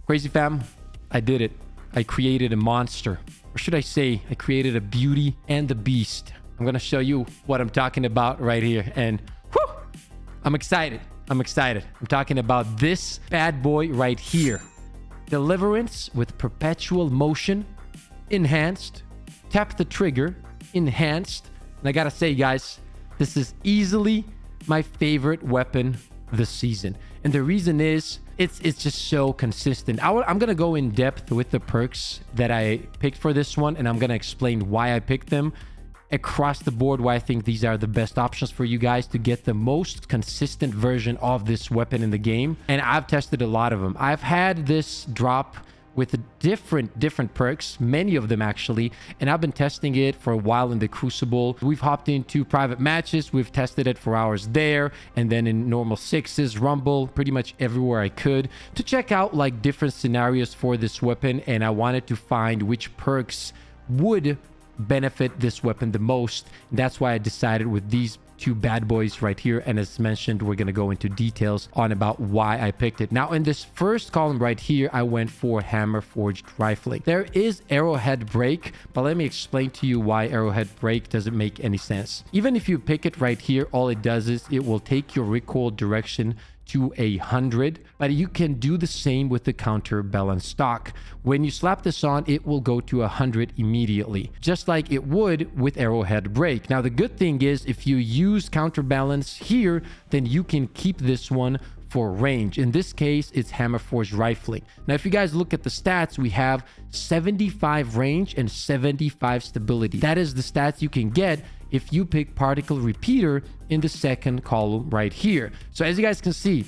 Crazy fam, I did it. I created a monster. Or should I say, I created a beauty and the beast. I'm going to show you what I'm talking about right here. And whew, I'm excited. I'm talking about this bad boy right here. Deliverance with perpetual motion, enhanced. Tap the trigger, enhanced. And I gotta say, guys, this is easily my favorite weapon this season. And the reason is, it's just so consistent. I'm gonna go in depth with the perks that I picked for this one, and I'm gonna explain why I picked them across the board, why I think these are the best options for you guys to get the most consistent version of this weapon in the game. And I've tested a lot of them. I've had this drop with different perks, many of them actually, and I've been testing it for a while in the Crucible. We've hopped into private matches, we've tested it for hours there, and then in normal sixes, Rumble, pretty much everywhere I could to check out like different scenarios for this weapon. And I wanted to find which perks would benefit this weapon the most. That's why I decided with these two bad boys right here. And as mentioned, we're going to go into details on about why I picked it. Now, in this first column right here, I went for hammer forged rifling. There is arrowhead break, but let me explain to you why arrowhead break doesn't make any sense. Even if you pick it right here, all it does is it will take your recoil direction to 100, but you can do the same with the counterbalance stock. When you slap this on, it will go to 100 immediately, just like it would with arrowhead break. Now, the good thing is if you use counterbalance here, then you can keep this one for range. In this case, it's hammer forged rifling. Now, if you guys look at the stats, we have 75 range and 75 stability. That is the stats you can get if you pick particle repeater in the second column right here. So as you guys can see,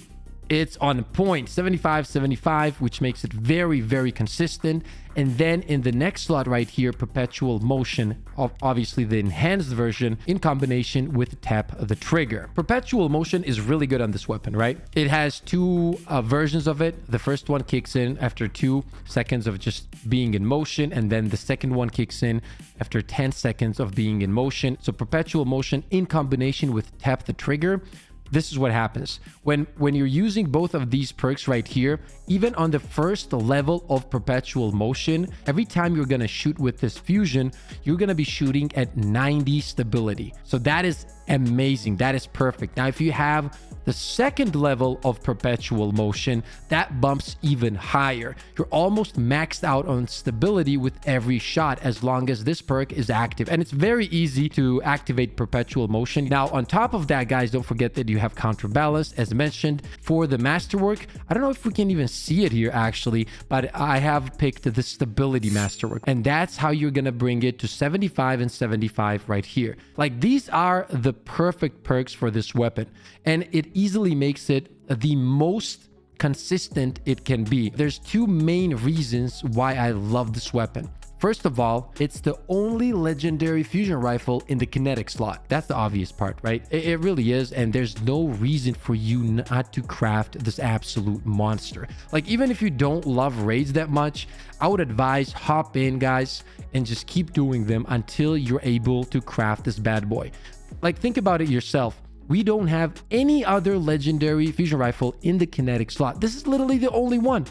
it's on point, 75, which makes it very, very consistent. And then in the next slot right here, perpetual motion, obviously the enhanced version in combination with tap the trigger. Perpetual motion is really good on this weapon, right? It has two versions of it. The first one kicks in after 2 seconds of just being in motion, and then the second one kicks in after 10 seconds of being in motion. So perpetual motion in combination with tap the trigger. This is what happens when you're using both of these perks right here. Even on the first level of perpetual motion, every time you're going to shoot with this fusion, you're going to be shooting at 90 stability. So that is amazing. That is perfect. Now, if you have the second level of perpetual motion, that bumps even higher. You're almost maxed out on stability with every shot as long as this perk is active. And it's very easy to activate perpetual motion. Now, on top of that, guys, don't forget that you have counterbalance, as mentioned, for the masterwork. I don't know if we can even see it here actually, but I have picked the stability masterwork, and that's how you're gonna bring it to 75 and 75 right here. Like, these are the perfect perks for this weapon, and it easily makes it the most consistent it can be. There's two main reasons why I love this weapon. First of all, it's the only legendary fusion rifle in the kinetic slot. That's the obvious part, right? It really is, and there's no reason for you not to craft this absolute monster. Like, even if you don't love raids that much, I would advise hop in, guys, and just keep doing them until you're able to craft this bad boy. Like, think about it yourself. We don't have any other legendary fusion rifle in the kinetic slot. This is literally the only one.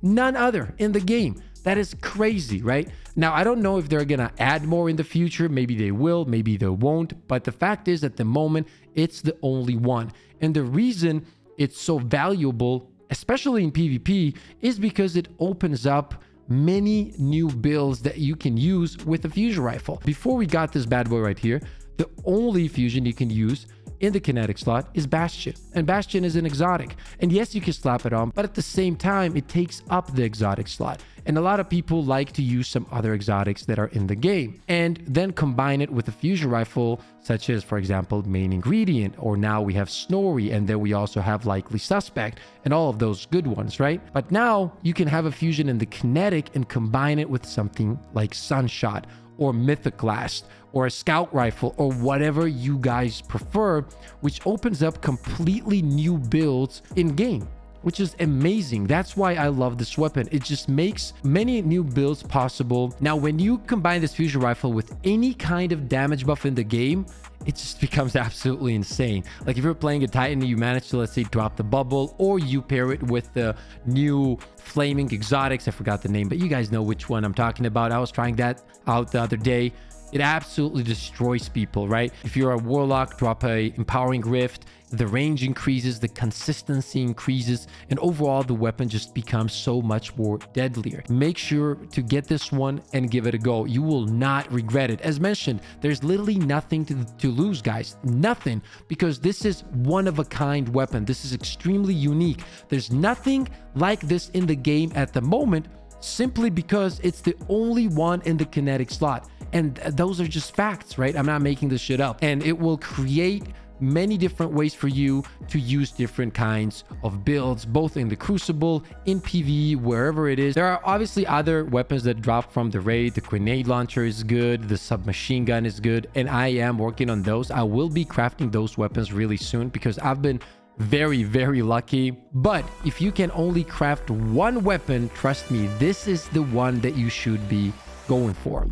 None other in the game. That is crazy, right? Now, I don't know if they're gonna add more in the future. Maybe they will, maybe they won't. But the fact is, at the moment, it's the only one. And the reason it's so valuable, especially in PvP, is because it opens up many new builds that you can use with a fusion rifle. Before we got this bad boy right here, the only fusion you can use in the kinetic slot is Bastion, and Bastion is an exotic. And yes, you can slap it on, but at the same time, it takes up the exotic slot. And a lot of people like to use some other exotics that are in the game and then combine it with a fusion rifle, such as, for example, Main Ingredient, or now we have Snorri, and then we also have Likely Suspect, and all of those good ones, right? But now you can have a fusion in the kinetic and combine it with something like Sunshot or Mythoclast or a scout rifle or whatever you guys prefer, which opens up completely new builds in game, which is amazing. That's why I love this weapon. It just makes many new builds possible. Now, when you combine this fusion rifle with any kind of damage buff in the game, it just becomes absolutely insane. Like if you're playing a Titan and you manage to, let's say, drop the bubble, or you pair it with the new flaming exotics, I forgot the name, but you guys know which one I'm talking about. I was trying that out the other day. It absolutely destroys people, right? If you're a warlock, drop a empowering rift, the range increases, the consistency increases, and overall the weapon just becomes so much more deadlier. Make sure to get this one and give it a go. You will not regret it. As mentioned, there's literally nothing to lose, guys. Nothing, because this is one of a kind weapon. This is extremely unique. There's nothing like this in the game at the moment, simply because it's the only one in the kinetic slot. And those are just facts, right? I'm not making this shit up. And it will create many different ways for you to use different kinds of builds, both in the Crucible, in PvE, wherever it is. There are obviously other weapons that drop from the raid. The grenade launcher is good, the submachine gun is good, and I am working on those. I will be crafting those weapons really soon because I've been very, very lucky. But if you can only craft one weapon, trust me, this is the one that you should be going for.